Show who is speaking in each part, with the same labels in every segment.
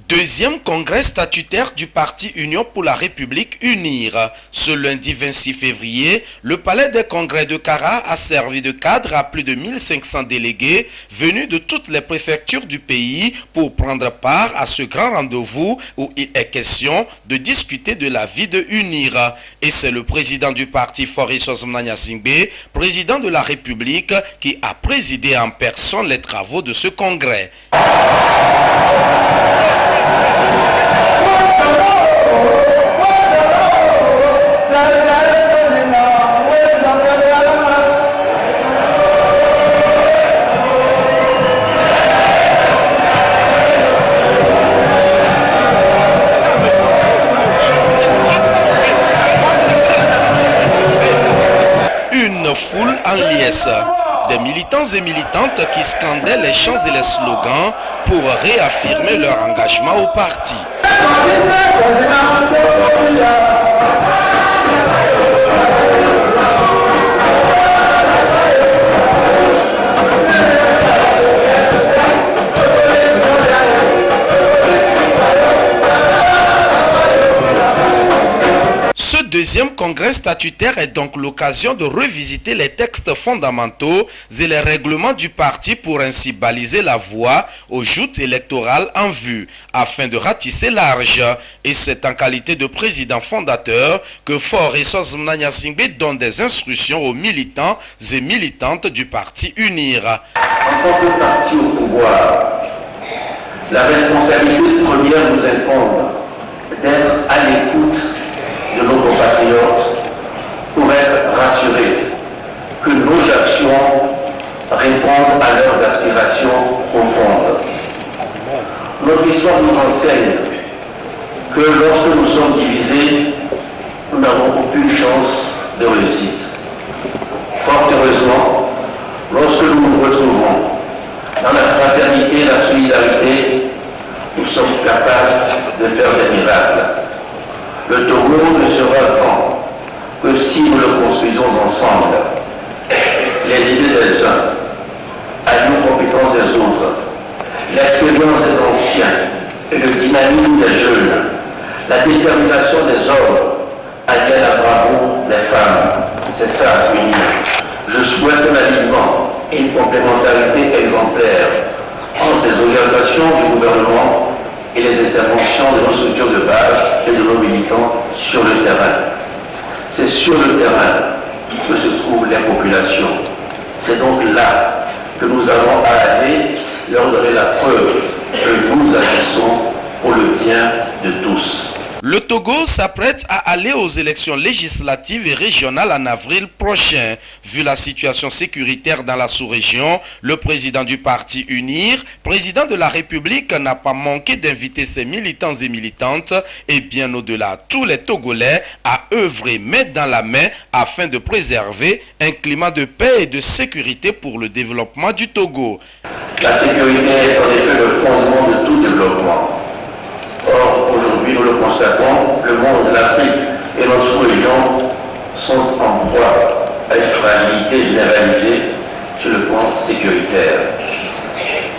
Speaker 1: Deuxième congrès statutaire du parti Union pour la République UNIR. Ce lundi 26 février, le palais des congrès de Kara a servi de cadre à plus de 1500 délégués venus de toutes les préfectures du pays pour prendre part à ce grand rendez-vous où il est question de discuter de la vie de UNIR. Et c'est le président du parti Faure Sozomna-Gnassingbé, président de la République, qui a présidé en personne les travaux de ce congrès. Une foule en liesse, des militants et militantes qui scandaient les chants et les slogans pour réaffirmer leur engagement au parti. Ce deuxième congrès statutaire est donc l'occasion de revisiter les textes fondamentaux et les règlements du parti pour ainsi baliser la voie aux joutes électorales en vue, afin de ratisser large. Et c'est en qualité de président fondateur que Faure Sozomna-Gnassingbé donne des instructions aux militants et militantes du parti UNIR.
Speaker 2: En tant que parti au pouvoir, la responsabilité première nous incombe d'être à l'écoute de nos compatriotes pour être rassurés que nos actions répondent à leurs aspirations profondes. Notre histoire nous enseigne que lorsque nous sommes divisés, nous n'avons aucune chance de réussite. Fort heureusement, lorsque nous nous retrouvons dans la fraternité et la solidarité, nous sommes capables de faire des miracles. Le Togo ne sera grand que si nous le construisons ensemble. Les idées des uns alliées aux compétences des autres, l'expérience des anciens et le dynamisme des jeunes, la détermination des hommes alliée à la bravoure des femmes. C'est ça, UNIR. Je souhaite un alignement et une complémentarité exemplaire entre les orientations du gouvernement et les interventions de nos structures de base et de nos militants sur le terrain. C'est sur le terrain que se trouvent les populations. C'est donc là que nous avons à aller leur donner la preuve que nous agissons pour le bien de tous.
Speaker 1: Le Togo s'apprête à aller aux élections législatives et régionales en avril prochain. Vu la situation sécuritaire dans la sous-région, le président du parti UNIR, président de la République, n'a pas manqué d'inviter ses militants et militantes et bien au-delà tous les Togolais à œuvrer main dans la main afin de préserver un climat de paix et de sécurité pour le développement du Togo.
Speaker 2: La sécurité est en effet le fondement de tout développement. Or, aujourd'hui, nous le constatons, le monde de l'Afrique et notre sous-région sont en proie à une fragilité généralisée sur le plan sécuritaire.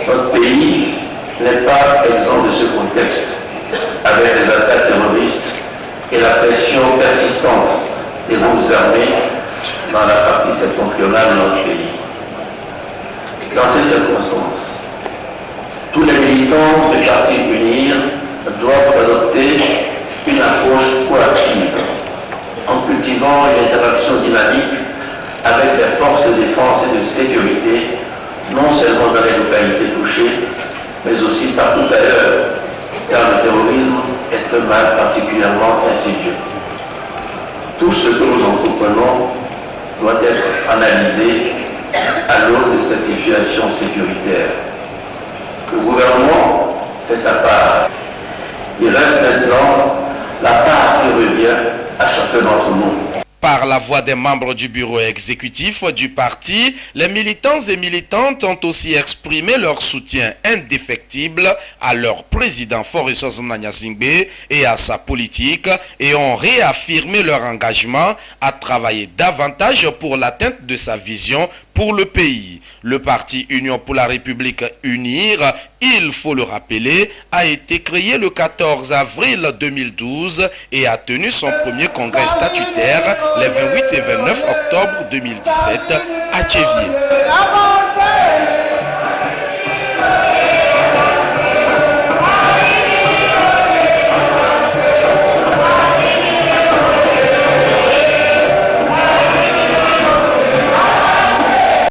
Speaker 2: Notre pays n'est pas exempt de ce contexte, avec les attaques terroristes et la pression persistante des groupes armés dans la partie septentrionale de notre pays. Dans ces circonstances, tous les militants du parti UNIR doivent adopter une approche proactive en cultivant une interaction dynamique avec les forces de défense et de sécurité, non seulement dans les localités touchées, mais aussi partout ailleurs, car le terrorisme est un mal particulièrement insidieux. Tout ce que nous entreprenons doit être analysé à l'aune de cette situation sécuritaire. Le gouvernement fait sa part. Il reste maintenant la part qui revient à chacun d'entre nous.
Speaker 1: Par la voix des membres du bureau exécutif du parti, les militants et militantes ont aussi exprimé leur soutien indéfectible à leur président Faure Sozomna-Gnassingbé et à sa politique et ont réaffirmé leur engagement à travailler davantage pour l'atteinte de sa vision pour le pays. Le parti Union pour la République UNIR, il faut le rappeler, a été créé le 14 avril 2012 et a tenu son premier congrès statutaire les 28 et 29 octobre 2017 à Tchéviers.